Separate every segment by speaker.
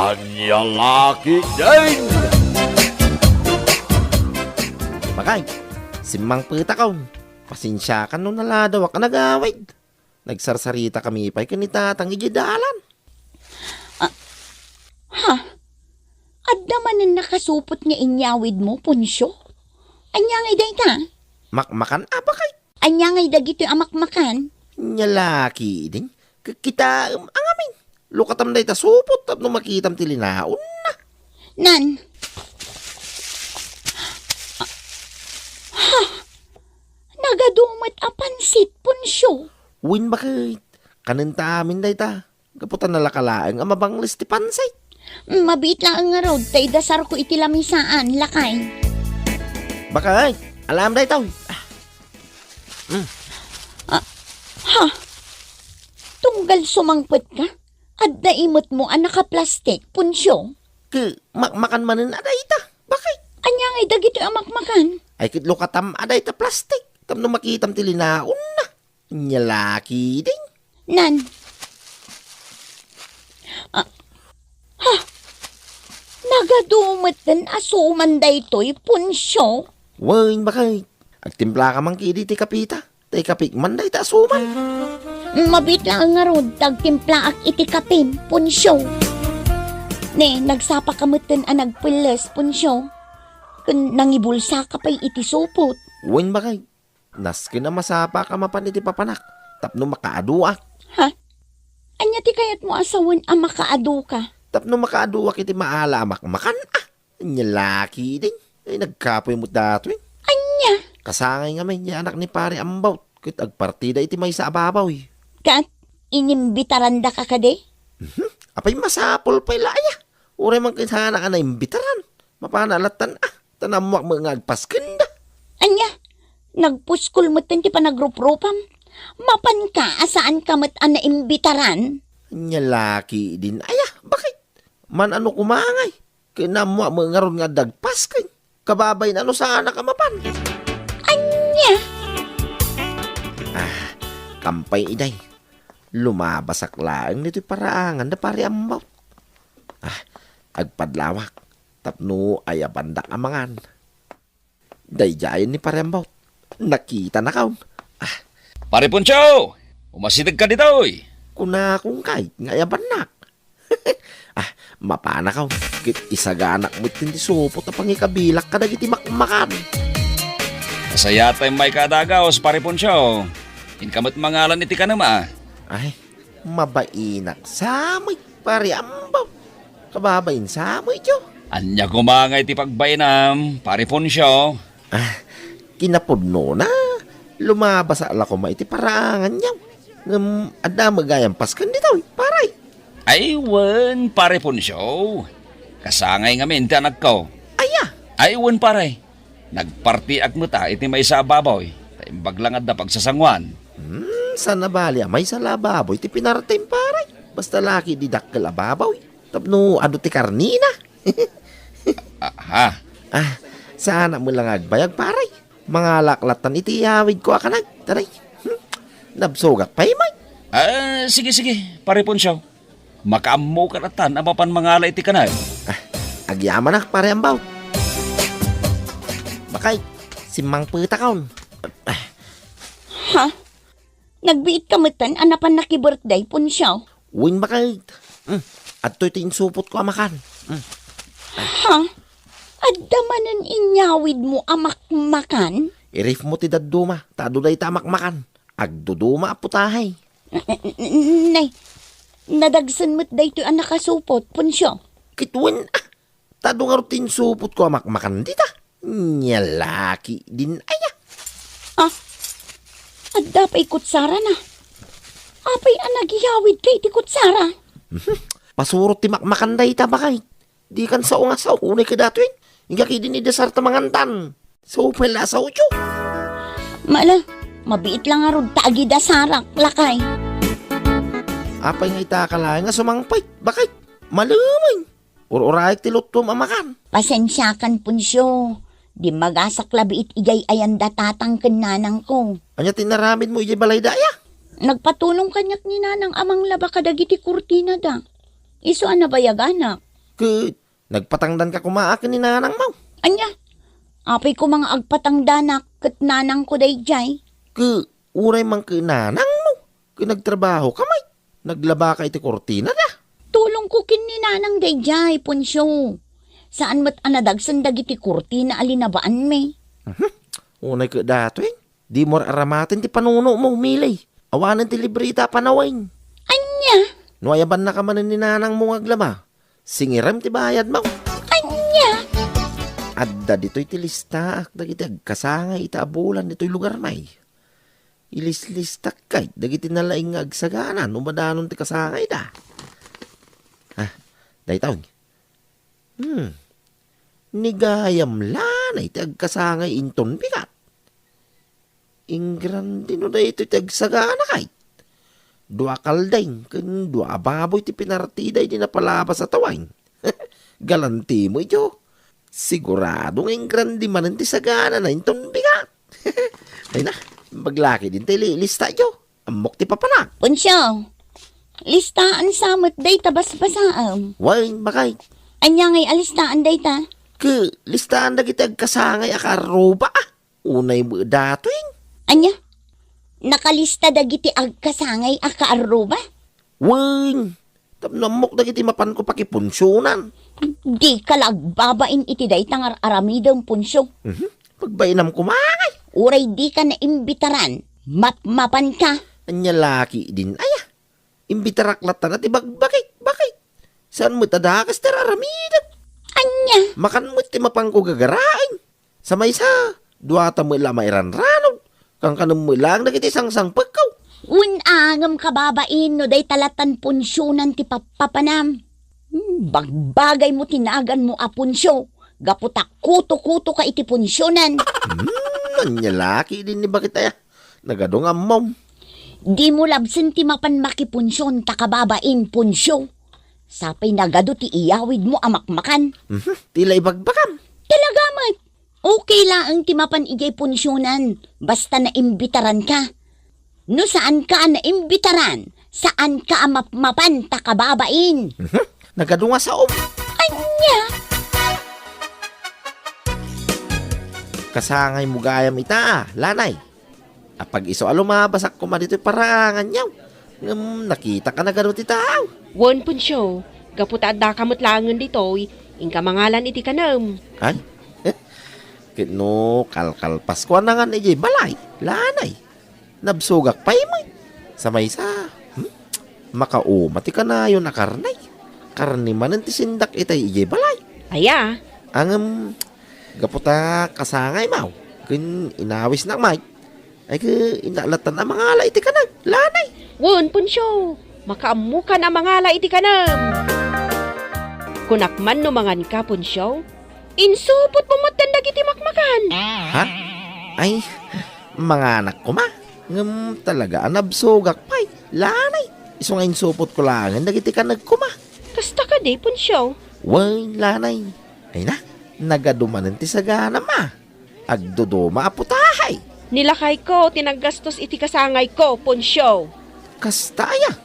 Speaker 1: Anyang laki din!
Speaker 2: Bagay, simang pitakaw. Pasensya ka nung naladaw ka nagawid. Nagsarsarita kami pa'y kanitatang ijidalan.
Speaker 3: Ha? Adda man ang nakasupot nga inyawid mo, Punsyo? Anyangay day ka?
Speaker 2: Makmakan abakay.
Speaker 3: Anyangay dagito amakmakan?
Speaker 2: Nyalaki din. Kita ang amin. Lukatam day ta supot tapno makitam tilinaon na.
Speaker 3: Nan? Ha? Nagadumat a pansit, Punsyo.
Speaker 2: Win bakit? Kanenta amin day ta. Kaputan na lakalaang ang mabanglis ti pansay.
Speaker 3: Mabit lang nga rod, tay dasar ko itilamisaan, lakay.
Speaker 2: Bakit? Alam day taw.
Speaker 3: Ha? Tunggal sumangpot ka? Adda imot mo ang nakaplastik, Punsyo.
Speaker 2: Makan manin aday ta. Bakit?
Speaker 3: Anyangay dagito amakmakan?
Speaker 2: Ay kitlo katam aday ta plastik. Tapno makitam tilinaon na. Nyalaki din.
Speaker 3: Nan? Nagadumat din asuman daytoy, Punsyo.
Speaker 2: Wain bakit? Agtimpla ka man kidi ti kapita. Tay kapik man day ta asuman.
Speaker 3: Mabit lang nga rod, tagtimpla ak iti kapim, Punsyo. Ne, nagsapa kamutin ang nagpiles, Punsyo. Kung nangibulsa ka pa'y iti supot.
Speaker 2: Wain bakit? Naski na masapa ka mapan iti papanak. Tapno makaaduak.
Speaker 3: Ha? Anya ti kayat mo asawan ang makaadu ka?
Speaker 2: Tapno makaaduak iti maala makmakan Nyalaki din. Ay nagkapoy mo dato eh.
Speaker 3: Anya?
Speaker 2: Kasangay nga may anak ni pare Ambaw. Kit agpartida iti may sa ababaw eh.
Speaker 3: Kat, inimbitaranda ka kade?
Speaker 2: Apay masapol pa'y laya. Uray man kinsana ka na imbitaran. Mapanalatan Tanamuak mga agpaskin da.
Speaker 3: Anya? Nagpuskul mo ti panagrup-rupam? Mapan ka asaan ka mat na imbitaran?
Speaker 2: Nyalaki din. Bakit? Man ano kumangay. Kinamuak mga ron nga dagpaskin. Kababay na ano sana ka mapan.
Speaker 3: Anya?
Speaker 2: Kampay iday. Lumabasak laang nito'y paraangan na pari Ambaw. Agpadlawak. Tapno ay abandak amangan. Dayjayan ni pari Ambaw. Nakita na kaon.
Speaker 1: Pare Poncho! Umasidag ka dito oy!
Speaker 2: Kuna kung kahit nga abanak. Mapana kaon. Kit isaganak mo't hindi supot na pangikabilak ka dagiti makmakan.
Speaker 1: Kasaya tayo may kadagaos, Pare Poncho. Inkamot mangalan iti ka nama.
Speaker 2: Mabainak samoy pari Ambaw. Kababayin samoy tiyo.
Speaker 1: Anya kumangay ti pagbainam, Pare Poncho.
Speaker 2: Kinapudno na. Lumabas ala ko iti paraangan niya. Ada magayang paskan dito, paray.
Speaker 1: Aywan, Pare Poncho. Kasangay nga minti anak ko. Aywan, pare. Nagparti agmuta iti may sa babaw. Taimbag lang at da pagsasangwan.
Speaker 2: Sana bali may sa lababoy ti pinaratim paray. Basta laki di dakkel ababaw. Tapno ado ti karnina. Sana mo lang agbayag paray. Mga laklatan iti yawid ko akanag. Taray. Nabsugat pa'y may.
Speaker 1: Sige, Pare Poncho. Makaammo ka natan ang mapan mangala iti kanay.
Speaker 2: Agyaman na pare Ambaw. Bakay, simang putakaon.
Speaker 3: Ha? Nagbiit kamutan anapan naki-birthday, Punsyo?
Speaker 2: Win bakay. At to'y tinsupot ko amakan.
Speaker 3: Ha? Adda manan inyawid mo amakmakan?
Speaker 2: Irif mo ti daduma. Taduday ta amakmakan. Agduduma aputahay.
Speaker 3: Nay, nadagsan mo't dayto ang nakasupot, Punsyo.
Speaker 2: Kitwin tado nga rutin supot ko amakmakan dita. Nyalaki din
Speaker 3: Adda pa'y kutsara na. Apay ang nagyawid kay ti kutsara.
Speaker 2: Pasurot ti makmakan dayta bakay. Di kan sao nga sao unay ka datuin. Nga kidin idasar ta mangantan. So pala sa utyo.
Speaker 3: Mala, mabiit lang nga rod taagi dasarak, lakay.
Speaker 2: Apay nga itakala nga sumangpay. Bakit? Malamay. Uray ti lutom amakan.
Speaker 3: Pasensyakan, Punsyo. Di magasak labiit igay ayan datatang kananang ko.
Speaker 2: Anya tinaramid mo ijay balay daya?
Speaker 3: Nagpatulong kanyak ni nanang amang laba kadagiti kurtina da. Iso ana bayag anak.
Speaker 2: Nagpatangdan ka kumaakin ni nanang mo.
Speaker 3: Anya, apay ko mga agpatangdanak kat nanang ko dayjay.
Speaker 2: Uray mang nanang mo. Nagtrabaho kamay. Naglaba ka iti kortina na.
Speaker 3: Tulong ko kin ni nanang dayjay, Punsyo. Saan mat anadagsan dagiti kurtina alinabaan me?
Speaker 2: Unay ka dato Di mo aramatin ti panuno mo, milay. Awanan ti librita panawain.
Speaker 3: Anya,
Speaker 2: Nuayaban na ka man ni nanang mo aglama. Singiram ti bayad mo.
Speaker 3: anya.
Speaker 2: Adda dito'y ti lista. Dagiti agkasangay itaabulan dito'y lugar may. Ilis-listak kay. Dagiti nalaing agsaganan. Umadanon ti kasangay da. Dahi taon. Nigayam lanay ti agkasangay inton bigat. Ingran din na ito ti agsagana kay. Dua kalday, kan dua baboy ti pinartiday di napalabas sa tawain. Galanti mo ito. Sigurado ng grandi man ti sagana na inton bigat. Ay na, maglaki din ti lista ito. Amok ti papanak.
Speaker 3: Punsyo, listaan samot day tabas-basaam.
Speaker 2: Wain, bakay.
Speaker 3: Anya ngay alistaan day ta?
Speaker 2: Listaan na kita kasangay akaroba. Unay mo datoin.
Speaker 3: Anya, nakalista dagiti agkasangay akaaruba?
Speaker 2: Wain, namok na kiti mapan ko pakipunsyunan.
Speaker 3: Di kalagbabain iti day tangar aramidang punsyo.
Speaker 2: Pagbainam kumangay.
Speaker 3: Uray di ka na imbitaran. Mapmapan ka.
Speaker 2: Anya laki din. Aya, imbitaraklatan at ibagbakit. Bakit? Saan mo tadakas tararamidan?
Speaker 3: Anya,
Speaker 2: Makan mo ti mapang ko gagarain. Sa may sa, duwata mo ila mairanranon. Kang kanong mo lang nagiti sang pagkaw.
Speaker 3: unangam kababain no day talatan punsyonan ti papapanam. Bagbagay mo tinagan mo a punsyo. Gaputak kuto-kuto ka iti punsyonan.
Speaker 2: Anya laki din ni bakit aya. Nagadong amom.
Speaker 3: Di mo labsin ti mapan makipunsyon ta kababain punsyo. Sapay nagado ti iyawid mo amakmakan.
Speaker 2: Tila ibagbakam.
Speaker 3: Talagamat. Okay lang ti mapan ijay punsyonan. Basta na imbitaran ka. No saan ka na imbitaran? Saan ka mapan ta kababain?
Speaker 2: Nagadunga sa om.
Speaker 3: Anya?
Speaker 2: Kasangay mo gayam ita, lanay. Apag iso alumabasak ko man dito'y parangan yaw. Nakita ka na gano'n ti tao.
Speaker 4: Won punsyo, gaputa da kamot langan ditoy, ingka mangalan iti kanam.
Speaker 2: Ay? Kino, kalkalpas ko na nga ni balay, lanay. Nabsugak pa mo. Sa may sa, makaumati ka na yun na karnay. Karni man ti sindak itay ijay balay.
Speaker 4: Aya,
Speaker 2: Ang gaputa kasangay mau. Kun inawis na may. Ay ka inalatan ang mga alay iti ka na, lanay.
Speaker 4: won punsyo, makaamukan ang mangala iti kanam. Kunakman no mangan ka punsyo, insupot mo matanda iti makmakan.
Speaker 2: Ha? Ay, mga anak ko ma. Talaga, anabsugak pa'y. Lanay. Iso nga insupot ko lang. Nagiti ka nagkuma.
Speaker 4: Kasta ka di punsyo.
Speaker 2: Way, lanay. Ay na, nagadumanan ti sagana ma. Agdodoma aputahay.
Speaker 4: Nilakay ko, tinagastos iti kasangay ko, punsyo.
Speaker 2: Kastaya.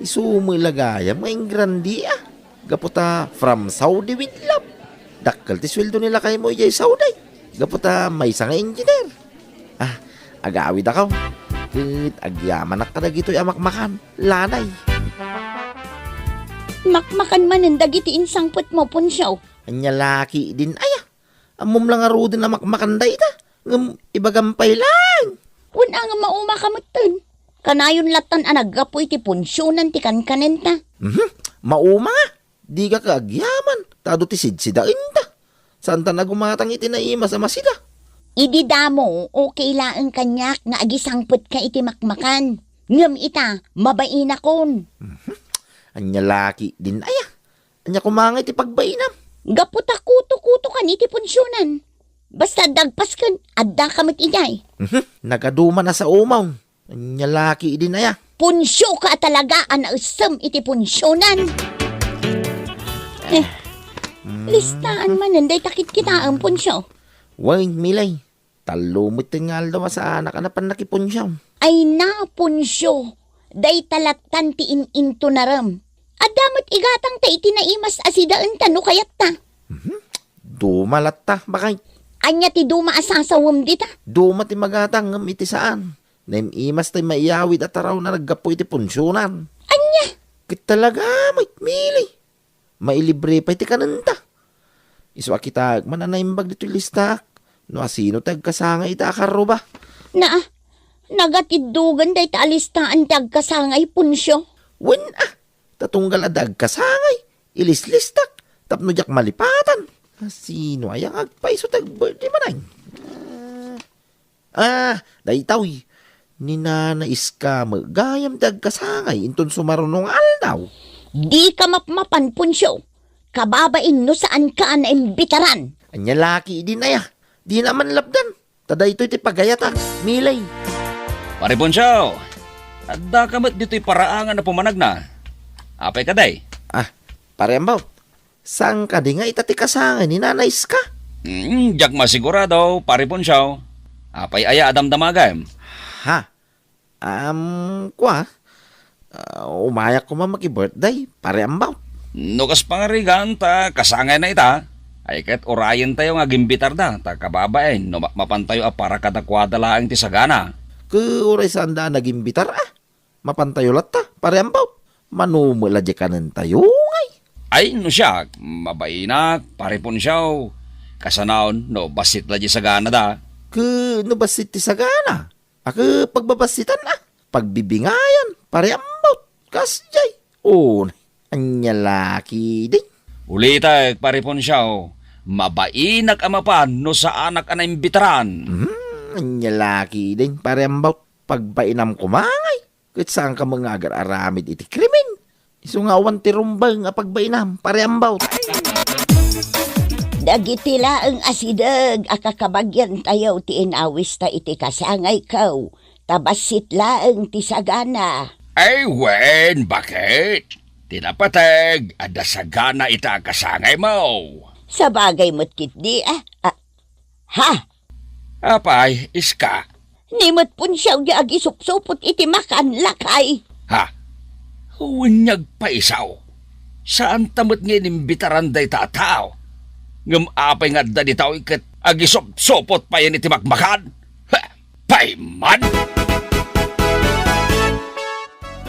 Speaker 2: Isumilagaya, mga ingrandi ah. Gaputa from Saudi with love. Dakkal ti sweldo nila kay mo ijay Saudi. Gaputa may isang engineer. Agawid akaw. Agyaman na kadagito'y amakmakan. Lanay.
Speaker 3: Makmakan manen dagiti insangput mo punsyo.
Speaker 2: Anya laki din aya. Amom lang aro din na makmakanda ita. Ibagampay lang.
Speaker 3: Una nga mauma kamutan. Kanayon latan anagapoy ti punsyonan ti kankanenta.
Speaker 2: Mauma nga. Di ka kaagyaman. Tado ti sidsidain ta. Saan ta nagumatang iti naima sa masida?
Speaker 3: Idi damo, okay lang kanyak nga agisangput ka iti makmakan. Ngam ita, mabain akon.
Speaker 2: Anya laki din aya. Anya kumangay ti pagbainam.
Speaker 3: Gaputa kuto-kuto kan iti punsyonan. Basta dagpas kan, adda kamit ijay.
Speaker 2: Nagaduma na sa umaw. Anya laki din aya.
Speaker 3: Punsyo ka talaga ang nausam iti punsyonan. Listaan mananday takit kita ang punsyo.
Speaker 2: Way, milay. Talumot tingal daw sa anak anapan nakipunsyaw.
Speaker 3: Ay na punsyo, day talatan ti in-into naram. Adamot igatang ta itinaimas asidaan ta no kayat ta.
Speaker 2: Dumalat ta, bakay.
Speaker 3: Anya ti duma asasawam dita.
Speaker 2: Duma ti magatang ngam iti saan. Naimimas tay maiyawid at araw na naggapoy ti punsyonan.
Speaker 3: Anya?
Speaker 2: Kit talaga, may mili. Mailibre pa iti kananta. Iswa kita mananaimbag dito listak. No asino tagkasangay ita akaro ba?
Speaker 3: Na, nagatidugan day ta alistaan tagkasangay punsyo.
Speaker 2: Wen tatunggal adag kasangay. Ilislistak. Tapno jak malipatan. Sino ay ang agpaiso tag-birthday manay? Daytaw ni nanais ka magayam tagkasangay inton sumarunong aldaw.
Speaker 3: Di ka mapmapan punsyo. Kababain no saan ka na imbitaran.
Speaker 2: Anya laki din na ya. Di naman labdan. Tada ito iti pagayatak. Milay.
Speaker 1: Pare Ponsyaw, adda ka mat dito'y paraangan na pumanag na. Apay ka day?
Speaker 2: Parembaw. Sang ka di nga itati kasangay ni nanais ka?
Speaker 1: Jak masigurado, pare Ponsyaw. Apay aya adam damagam.
Speaker 2: Ha? Umayak ko mamaki-birthday. Parembaw.
Speaker 1: Nukas pangarigan ta kasangay na ita. Ay kat orayan tayo nga gimbitar da. Ta kababain, no mapantayo a para kadakwada laang ti sagana.
Speaker 2: Kuray sanda nagimbitar Mapantayo latta. Parembaw. Manumula di ka ng tayo ngay.
Speaker 1: Ay no siya, mabainak, pare Ponsyaw. Kasanaon, no basit la di sagana da.
Speaker 2: Nabasit ti sagana. Pagbabasitan Pagbibingayan. Parembaw. Kasjay. Anya laki din.
Speaker 1: Ulita, pare Ponsyaw. Mabainak amapan no sa anak anay imbitaran.
Speaker 2: Anya laki din. Parembaw. Pagbainam kumangay. Kahit saan ka mga agar-aramid iti krimen. Isungawan ti rumbang pagbainam. Parembaw.
Speaker 3: Dagitila ang asidag akakabagyan tayo ti inawis ta iti kasangay kaw. Tabasit laang ti sagana.
Speaker 1: Ay, wen, bakit? Tinapatag, ada sagana ita kasangay mo.
Speaker 3: Sa bagay mo't kitdi Ha?
Speaker 1: Apay, iska.
Speaker 3: Nimot punsyaw di agi supsupot iti makan lakay.
Speaker 1: Ha? Huwanyag pa isaw. Saan tamot nga inimbitaran day tataw? Ngam apay nga da di tao ikat agi sopot pa yan iti makmakan? Ha? Payman!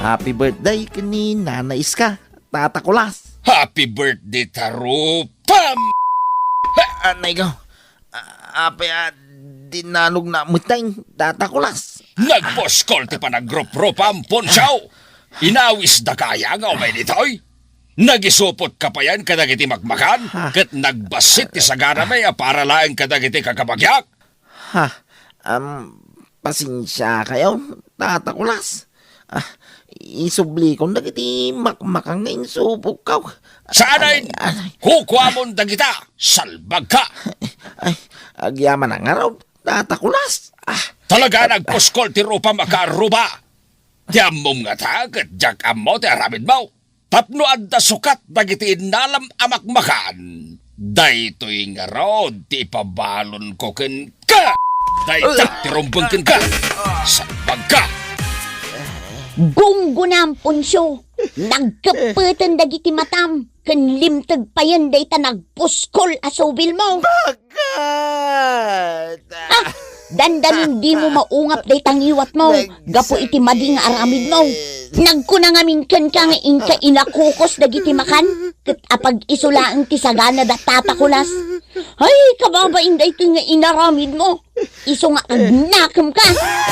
Speaker 2: Happy birthday kini nanais ka. Tatakulas.
Speaker 1: Happy birthday, Tarupam!
Speaker 2: Anay ko. Dinanog na mutay. Tatakulas.
Speaker 1: Nagposkol ti panagrup-rupam, Ponsyaw! Inawis da kaya nga umay nitoy? Nagisupot ka pa yan kadagiti magmakan? Kat nagbasit ti sagana may para laang kadagiti kakabagyak?
Speaker 2: Pasensya kayo. Tatakulas. Isubli kong dagiti makmakang ngayon supok ka.
Speaker 1: Saan hukwa mong dagita? Salbag ka!
Speaker 2: Agyaman ang araw. Tatakulas.
Speaker 1: Talaga nagposkol ti rupa makaruba. Ti amom nga ta, kat jak amo ti aramid mo. Tapno adda sukat dagiti inalam amakmakan. Daytoy nga rod ti ipabalon ko ken ka. Dayta ti rumbang ken ka. Salbag ka!
Speaker 3: Gunggunam punsyo. Nagkaputan dagiti matam. Kan limtag pa yan day ta nagpuskol asubil mo.
Speaker 2: Bagat!
Speaker 3: Dandanin di mo maungap day tangiwat mo. Gapo iti mading aramid mo. Nagkunangamin kan ka nga inka inakukos dagiti makan. Kat apag isulaang ti sagana da tatakulas. Ay, kababain day ito nga inaramid mo. Iso nga agnakam ka.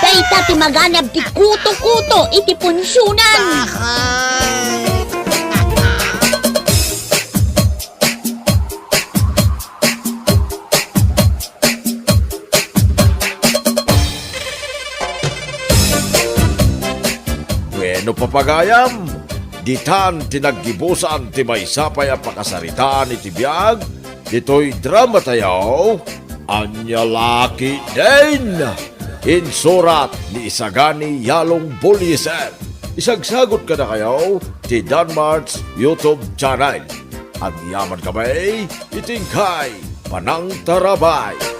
Speaker 3: Day ta ti maganab ti kuto-kuto iti punsyunan.
Speaker 5: Bueno papagayam, ditan tinaggibusan ti may sapay a pakasaritaan iti biyag, dito'y drama tayo, anya laki din. Insurat ni Isagani Yalong Buliesen. Isagsagot ka na kayo ti Danmar's YouTube channel. Ang yaman kamay, itingkay, Panang Tarabay.